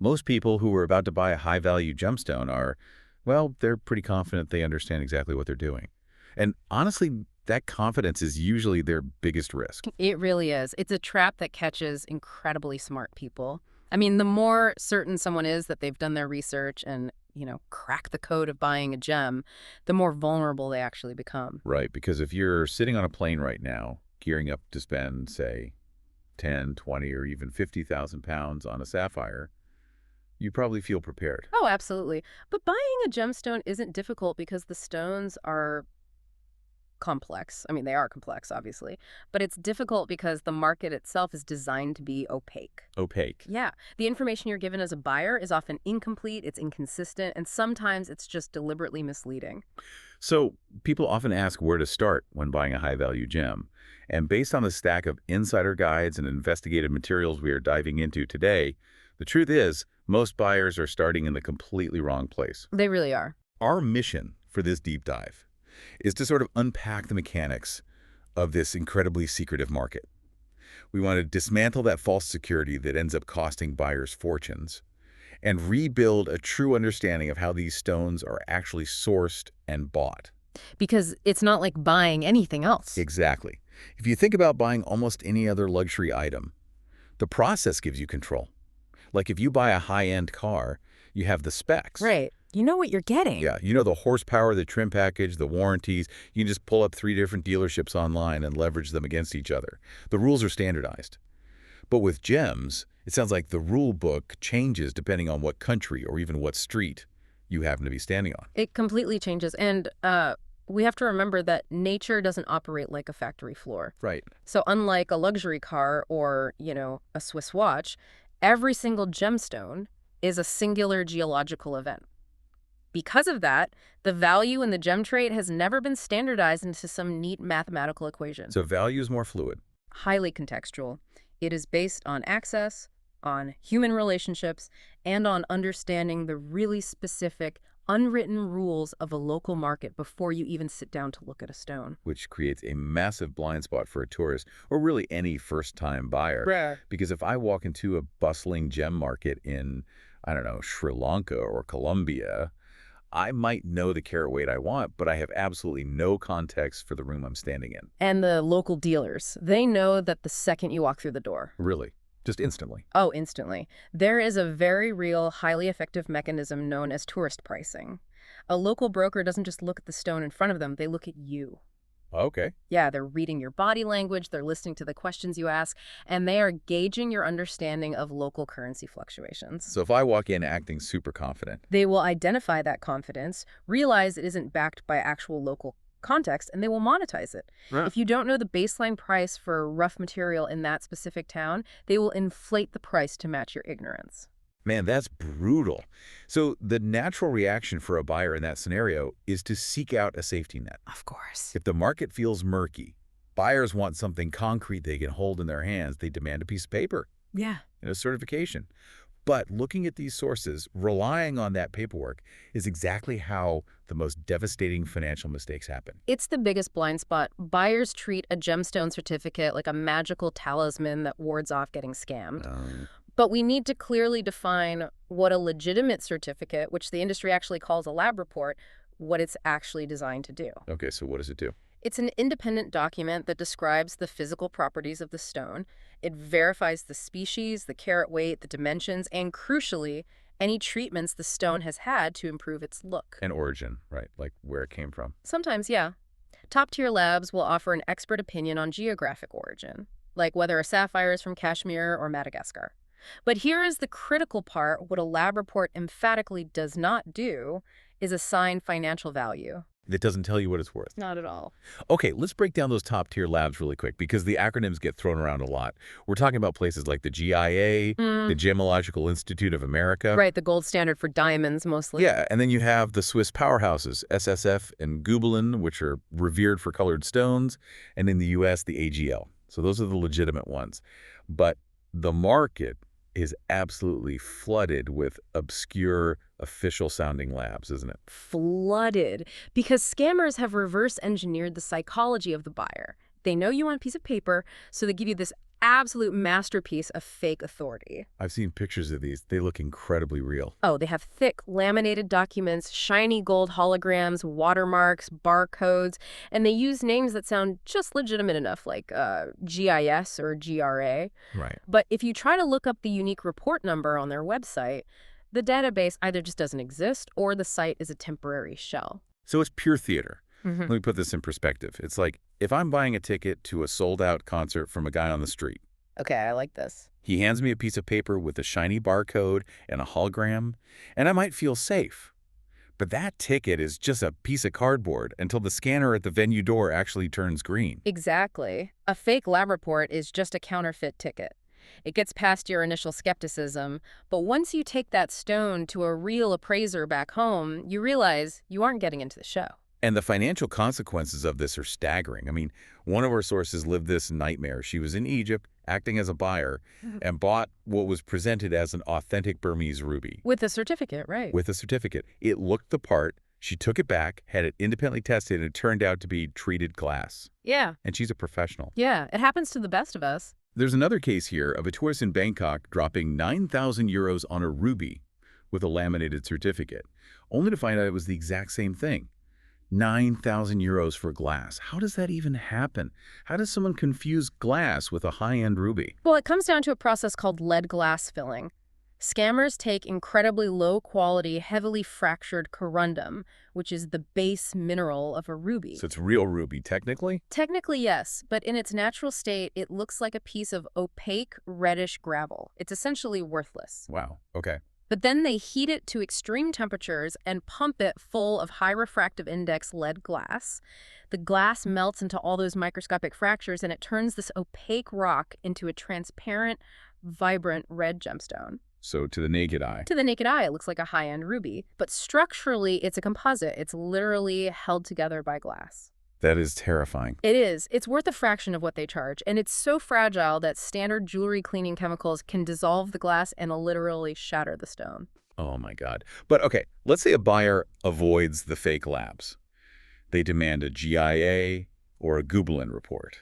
Most people who are about to buy a high-value gemstone are, well, they're pretty confident they understand exactly what they're doing. And honestly, that confidence is usually their biggest risk. It really is. It's a trap that catches incredibly smart people. I mean, the more certain someone is that they've done their research and, crack the code of buying a gem, the more vulnerable they actually become. Right, because if you're sitting on a plane right now, gearing up to spend, say, 10, 20, or even 50,000 pounds on a sapphire, you probably feel prepared. Oh, absolutely. But buying a gemstone isn't difficult because the stones are complex. I mean, they are complex, obviously, but it's difficult because the market itself is designed to be opaque. Opaque. Yeah, the information you're given as a buyer is often incomplete, it's inconsistent, and sometimes it's just deliberately misleading. So people often ask where to start when buying a high-value gem. And based on the stack of insider guides and investigative materials we are diving into today, the truth is most buyers are starting in the completely wrong place. They really are. Our mission for this deep dive is to sort of unpack the mechanics of this incredibly secretive market. We want to dismantle that false security that ends up costing buyers fortunes and rebuild a true understanding of how these stones are actually sourced and bought. Because it's not like buying anything else. Exactly. If you think about buying almost any other luxury item, the process gives you control. Like if you buy a high-end car, you have the specs. Right. You know what you're getting. Yeah, you know the horsepower, the trim package, the warranties. You can just pull up 3 different dealerships online and leverage them against each other. The rules are standardized. But with gems, it sounds like the rule book changes depending on what country or even what street you happen to be standing on. It completely changes. And we have to remember that nature doesn't operate like a factory floor. Right. So unlike a luxury car or, a Swiss watch, every single gemstone is a singular geological event. Because of that, the value in the gem trade has never been standardized into some neat mathematical equation. So value is more fluid. Highly contextual. It is based on access, on human relationships, and on understanding the really specific, unwritten rules of a local market before you even sit down to look at a stone. Which creates a massive blind spot for a tourist or really any first-time buyer. Rare. Because if I walk into a bustling gem market in, I don't know, Sri Lanka or Colombia, I might know the carat weight I want, but I have absolutely no context for the room I'm standing in. And the local dealers, they know that the second you walk through the door. Really. Just instantly. Oh, instantly. There is a very real, highly effective mechanism known as tourist pricing. A local broker doesn't just look at the stone in front of them, they look at you. Okay. Yeah, they're reading your body language, they're listening to the questions you ask, and they are gauging your understanding of local currency fluctuations. So if I walk in acting super confident, They will identify that confidence, realize it isn't backed by actual local context, and they will monetize it. Right. If you don't know the baseline price for rough material in that specific town, they will inflate the price to match your ignorance. man, that's brutal. So the natural reaction for a buyer in that scenario is to seek out a safety net. Of course. If the market feels murky, buyers want something concrete they can hold in their hands. They demand a piece of paper Yeah. and a certification. But looking at these sources, relying on that paperwork, is exactly how the most devastating financial mistakes happen. It's the biggest blind spot. Buyers treat a gemstone certificate like a magical talisman that wards off getting scammed. But we need to clearly define what a legitimate certificate, which the industry actually calls a lab report, what it's actually designed to do. Okay, so what does it do? It's an independent document that describes the physical properties of the stone. It verifies the species, the carat weight, the dimensions, and crucially, any treatments the stone has had to improve its look. An origin, right? Like where it came from. Sometimes, yeah. Top-tier labs will offer an expert opinion on geographic origin, like whether a sapphire is from Kashmir or Madagascar. But here is the critical part. What a lab report emphatically does not do is assign financial value. That doesn't tell you what it's worth. Not at all. Okay, let's break down those top-tier labs really quick because the acronyms get thrown around a lot. We're talking about places like the GIA, the Gemological Institute of America. Right, the gold standard for diamonds mostly. Yeah, and then you have the Swiss powerhouses, SSF and Gubelin, which are revered for colored stones, and in the U.S., the AGL. So those are the legitimate ones. But the market is absolutely flooded with obscure official-sounding labs, isn't it? Flooded. Because scammers have reverse engineered the psychology of the buyer. They know you want a piece of paper, so they give you this absolute masterpiece of fake authority. I've seen pictures of these. They look incredibly real. Oh, they have thick, laminated documents, shiny gold holograms, watermarks, barcodes, and they use names that sound just legitimate enough, like GIS or GRA. Right. But if you try to look up the unique report number on their website, the database either just doesn't exist or the site is a temporary shell. So it's pure theater. Mm-hmm. Let me put this in perspective. It's like if I'm buying a ticket to a sold-out concert from a guy on the street. Okay, I like this. He hands me a piece of paper with a shiny barcode and a hologram, and I might feel safe. But that ticket is just a piece of cardboard until the scanner at the venue door actually turns green. Exactly. A fake lab report is just a counterfeit ticket. It gets past your initial skepticism, but once you take that stone to a real appraiser back home, you realize you aren't getting into the show. And the financial consequences of this are staggering. I mean, one of our sources lived this nightmare. She was in Egypt, acting as a buyer, and bought what was presented as an authentic Burmese ruby. With a certificate, right? With a certificate. It looked the part. She took it back, had it independently tested, and it turned out to be treated glass. Yeah. And she's a professional. Yeah, it happens to the best of us. There's another case here of a tourist in Bangkok dropping 9,000 euros on a ruby with a laminated certificate, only to find out it was the exact same thing. 9,000 euros for glass. How does that even happen? How does someone confuse glass with a high-end ruby? Well, it comes down to a process called lead glass filling. Scammers take incredibly low-quality, heavily fractured corundum, which is the base mineral of a ruby. So it's real ruby, technically? Technically, yes, but in its natural state, it looks like a piece of opaque, reddish gravel. It's essentially worthless. Wow, okay. But then they heat it to extreme temperatures and pump it full of high refractive index lead glass. The glass melts into all those microscopic fractures, and it turns this opaque rock into a transparent, vibrant red gemstone. So to the naked eye. To the naked eye, it looks like a high-end ruby. But structurally, it's a composite. It's literally held together by glass. That is terrifying. It is. It's worth a fraction of what they charge, and it's so fragile that standard jewelry cleaning chemicals can dissolve the glass and literally shatter the stone. Oh my God. But okay, let's say a buyer avoids the fake labs. They demand a GIA or a Gubelin report.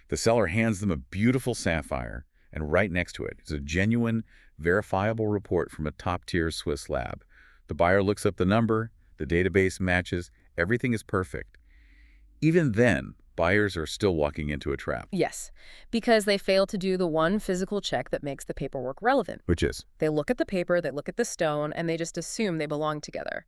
The seller hands them a beautiful sapphire, and right next to it is a genuine, verifiable report from a top-tier Swiss lab. The buyer looks up the number, the database matches, everything is perfect. Even then, buyers are still walking into a trap. Yes, because they fail to do the one physical check that makes the paperwork relevant. Which is? They look at the paper, they look at the stone, and they just assume they belong together.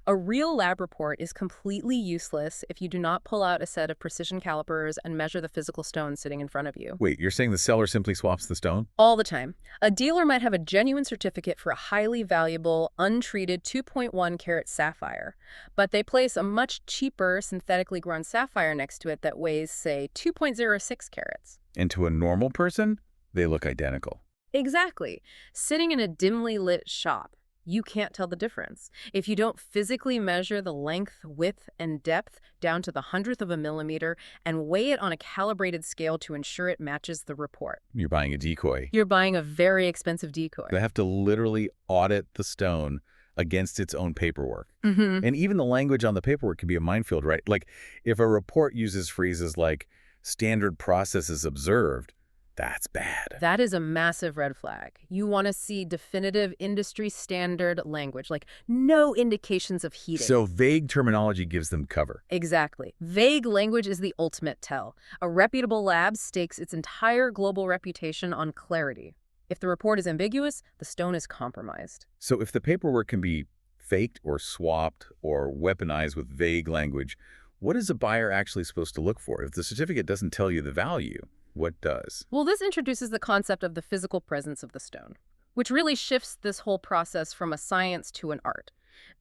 A real lab report is completely useless if you do not pull out a set of precision calipers and measure the physical stone sitting in front of you. Wait, you're saying the seller simply swaps the stone? All the time. A dealer might have a genuine certificate for a highly valuable, untreated 2.1 carat sapphire, but they place a much cheaper synthetically grown sapphire next to it that weighs, say, 2.06 carats. And to a normal person, they look identical. Exactly. Sitting in a dimly lit shop, you can't tell the difference. If you don't physically measure the length, width, and depth down to the 100th of a millimeter and weigh it on a calibrated scale to ensure it matches the report. You're buying a decoy. You're buying a very expensive decoy. They have to literally audit the stone against its own paperwork. Mm-hmm. And even the language on the paperwork can be a minefield, right? Like, if a report uses phrases like standard processes observed, that's bad. That is a massive red flag. You want to see definitive industry standard language, like no indications of heating. So vague terminology gives them cover. Exactly. Vague language is the ultimate tell. A reputable lab stakes its entire global reputation on clarity. If the report is ambiguous, the stone is compromised. So if the paperwork can be faked or swapped or weaponized with vague language, what is a buyer actually supposed to look for? If the certificate doesn't tell you the value, what does? Well, this introduces the concept of the physical presence of the stone, which really shifts this whole process from a science to an art.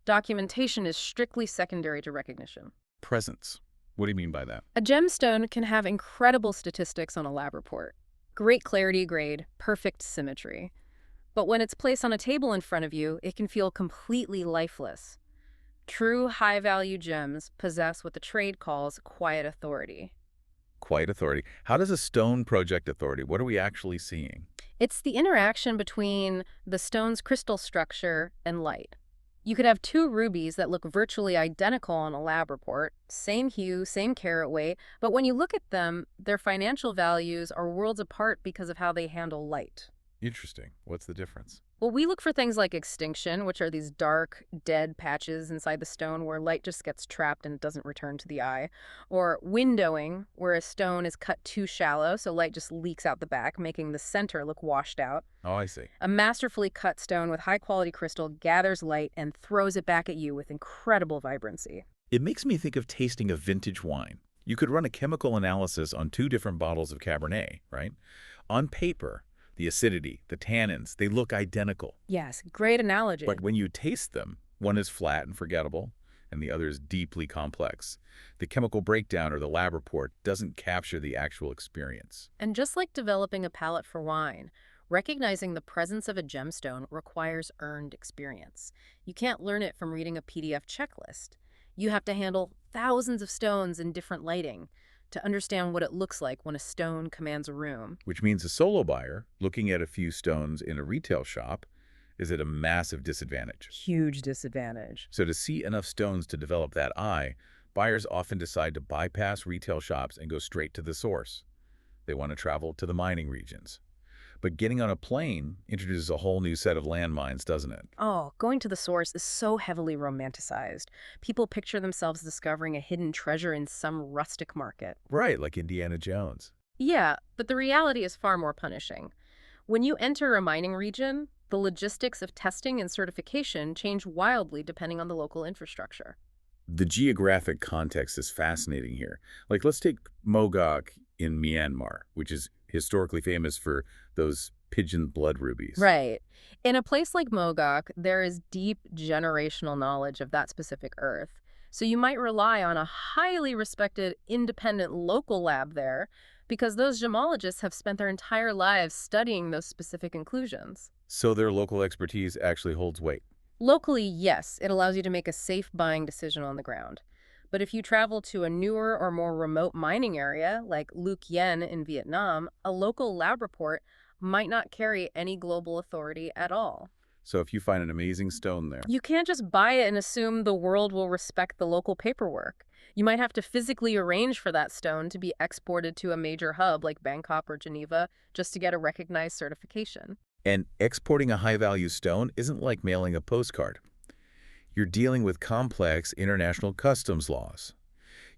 Documentation is strictly secondary to recognition. Presence. What do you mean by that? A gemstone can have incredible statistics on a lab report. Great clarity grade, perfect symmetry. But when it's placed on a table in front of you, it can feel completely lifeless. True high-value gems possess what the trade calls quiet authority. Quiet authority. How does a stone project authority? What are we actually seeing? It's the interaction between the stone's crystal structure and light. You could have two rubies that look virtually identical on a lab report, same hue, same carat weight, but when you look at them, their financial values are worlds apart because of how they handle light. Interesting. What's the difference? Well, we look for things like extinction, which are these dark, dead patches inside the stone where light just gets trapped and doesn't return to the eye. Or windowing, where a stone is cut too shallow so light just leaks out the back, making the center look washed out. Oh, I see. A masterfully cut stone with high-quality crystal gathers light and throws it back at you with incredible vibrancy. It makes me think of tasting a vintage wine. You could run a chemical analysis on two different bottles of Cabernet, right? On paper, the acidity, the tannins, they look identical. Yes, great analogy. But when you taste them, one is flat and forgettable, and the other is deeply complex. The chemical breakdown or the lab report doesn't capture the actual experience. And just like developing a palate for wine, recognizing the presence of a gemstone requires earned experience. You can't learn it from reading a PDF checklist. You have to handle thousands of stones in different lighting to understand what it looks like when a stone commands a room. Which means a solo buyer looking at a few stones in a retail shop is at a massive disadvantage. Huge disadvantage. So to see enough stones to develop that eye, buyers often decide to bypass retail shops and go straight to the source. They want to travel to the mining regions. But getting on a plane introduces a whole new set of landmines, doesn't it? Oh, going to the source is so heavily romanticized. People picture themselves discovering a hidden treasure in some rustic market. Right, like Indiana Jones. Yeah, but the reality is far more punishing. When you enter a mining region, the logistics of testing and certification change wildly depending on the local infrastructure. The geographic context is fascinating here. Like, let's take Mogok in Myanmar, which is historically famous for those pigeon blood rubies. Right. In a place like Mogok, there is deep generational knowledge of that specific earth. So you might rely on a highly respected independent local lab there because those gemologists have spent their entire lives studying those specific inclusions. So their local expertise actually holds weight. Locally, yes, it allows you to make a safe buying decision on the ground. But if you travel to a newer or more remote mining area, like Luc Yen in Vietnam, a local lab report might not carry any global authority at all. So if you find an amazing stone there, You can't just buy it and assume the world will respect the local paperwork. You might have to physically arrange for that stone to be exported to a major hub like Bangkok or Geneva just to get a recognized certification. and exporting a high-value stone isn't like mailing a postcard. You're dealing with complex international customs laws.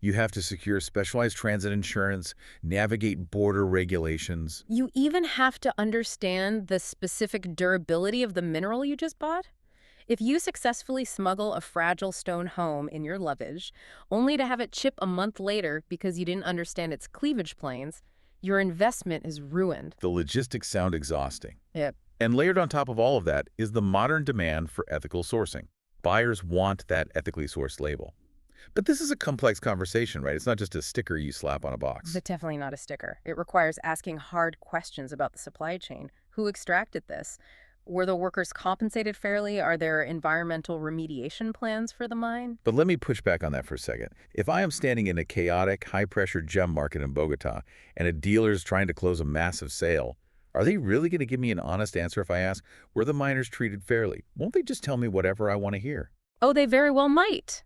You have to secure specialized transit insurance, navigate border regulations. You even have to understand the specific durability of the mineral you just bought. If you successfully smuggle a fragile stone home in your luggage, only to have it chip a month later because you didn't understand its cleavage planes, your investment is ruined. The logistics sound exhausting. Yep. And layered on top of all of that is the modern demand for ethical sourcing. Buyers want that ethically sourced label. But this is a complex conversation, right? It's not just a sticker you slap on a box. But definitely not a sticker. It requires asking hard questions about the supply chain. Who extracted this? Were the workers compensated fairly? Are there environmental remediation plans for the mine? But let me push back on that for a second. If I am standing in a chaotic, high-pressure gem market in Bogota and a dealer is trying to close a massive sale, are they really going to give me an honest answer if I ask, were the miners treated fairly? Won't they just tell me whatever I want to hear? Oh, they very well might.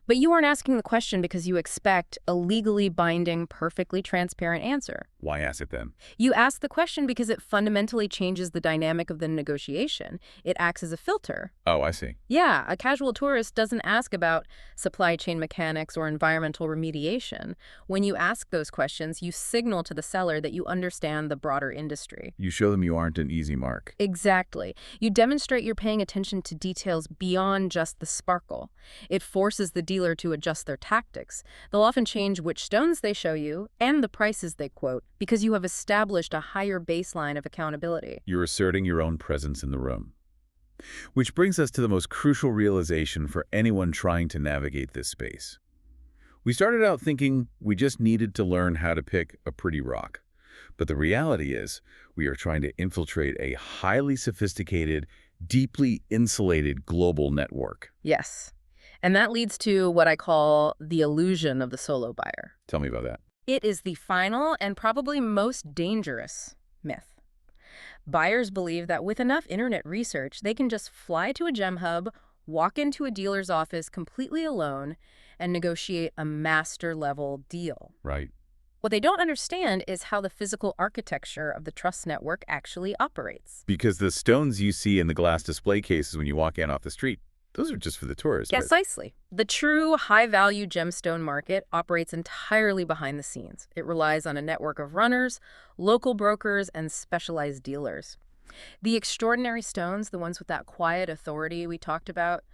But you aren't asking the question because you expect a legally binding, perfectly transparent answer. Why ask it then? You ask the question because it fundamentally changes the dynamic of the negotiation. It acts as a filter. Oh, I see. Yeah, a casual tourist doesn't ask about supply chain mechanics or environmental remediation. When you ask those questions, you signal to the seller that you understand the broader industry. You show them you aren't an easy mark. Exactly. You demonstrate you're paying attention to details beyond just the sparkle. It forces the dealer to adjust their tactics. They'll often change which stones they show you and the prices they quote because you have established a higher baseline of accountability. You're asserting your own presence in the room. Which brings us to the most crucial realization for anyone trying to navigate this space. We started out thinking we just needed to learn how to pick a pretty rock. But the reality is we are trying to infiltrate a highly sophisticated, deeply insulated global network. Yes. And that leads to what I call the illusion of the solo buyer. Tell me about that. It is the final and probably most dangerous myth. Buyers believe that with enough internet research, they can just fly to a gem hub, walk into a dealer's office completely alone and negotiate a master-level deal. Right. What they don't understand is how the physical architecture of the trust network actually operates. Because the stones you see in the glass display cases when you walk in off the street, those are just for the tourists, right? Precisely. The true high-value gemstone market operates entirely behind the scenes. It relies on a network of runners, local brokers, and specialized dealers. The extraordinary stones, the ones with that quiet authority we talked about,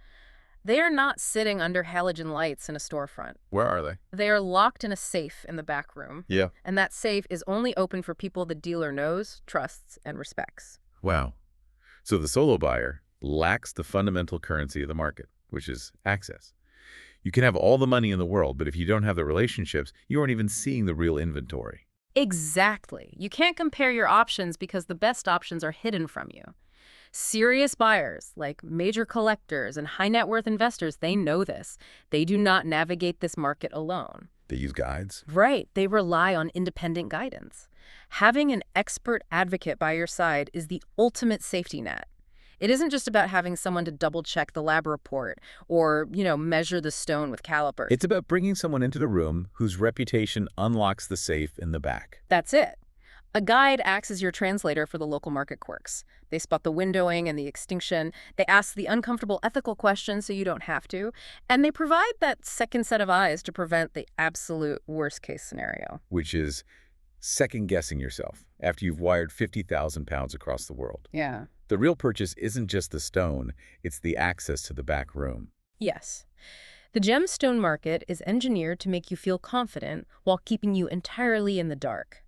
they are not sitting under halogen lights in a storefront. Where are they? They are locked in a safe in the back room, Yeah. and that safe is only open for people the dealer knows, trusts, and respects. Wow. So the solo buyer lacks the fundamental currency of the market, which is access. You can have all the money in the world, but if you don't have the relationships, you aren't even seeing the real inventory. Exactly. You can't compare your options because the best options are hidden from you. Serious buyers, like major collectors and high net worth investors, they know this. They do not navigate this market alone. They use guides. Right. They rely on independent guidance. Having an expert advocate by your side is the ultimate safety net. It isn't just about having someone to double-check the lab report or, measure the stone with calipers. It's about bringing someone into the room whose reputation unlocks the safe in the back. That's it. A guide acts as your translator for the local market quirks. They spot the windowing and the extinction. They ask the uncomfortable ethical questions so you don't have to. And they provide that second set of eyes to prevent the absolute worst-case scenario. Which is second-guessing yourself after you've wired 50,000 pounds across the world. Yeah. The real purchase isn't just the stone, it's the access to the back room. Yes. The gemstone market is engineered to make you feel confident while keeping you entirely in the dark.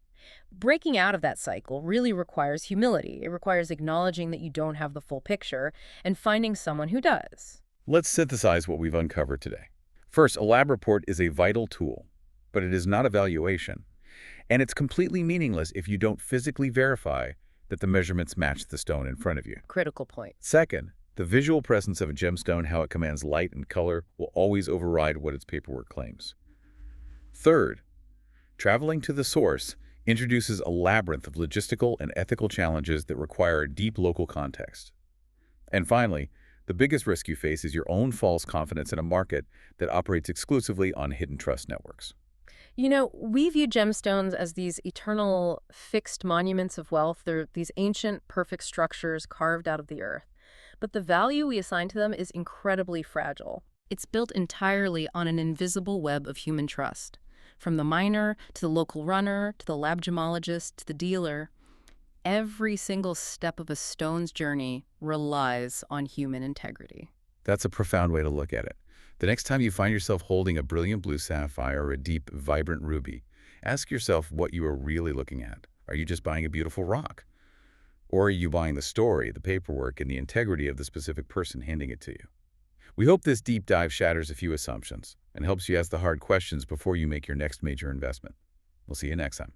Breaking out of that cycle really requires humility. It requires acknowledging that you don't have the full picture and finding someone who does. Let's synthesize what we've uncovered today. First, a lab report is a vital tool, but it is not a valuation. And it's completely meaningless if you don't physically verify that the measurements match the stone in front of you. Critical point. Second, the visual presence of a gemstone, how it commands light and color, will always override what its paperwork claims. Third, traveling to the source introduces a labyrinth of logistical and ethical challenges that require a deep local context. And finally, the biggest risk you face is your own false confidence in a market that operates exclusively on hidden trust networks. We view gemstones as these eternal, fixed monuments of wealth. They're these ancient, perfect structures carved out of the earth. But the value we assign to them is incredibly fragile. It's built entirely on an invisible web of human trust. From the miner, to the local runner, to the lab gemologist, to the dealer, every single step of a stone's journey relies on human integrity. That's a profound way to look at it. The next time you find yourself holding a brilliant blue sapphire or a deep, vibrant ruby, ask yourself what you are really looking at. Are you just buying a beautiful rock? Or are you buying the story, the paperwork, and the integrity of the specific person handing it to you? We hope this deep dive shatters a few assumptions and helps you ask the hard questions before you make your next major investment. We'll see you next time.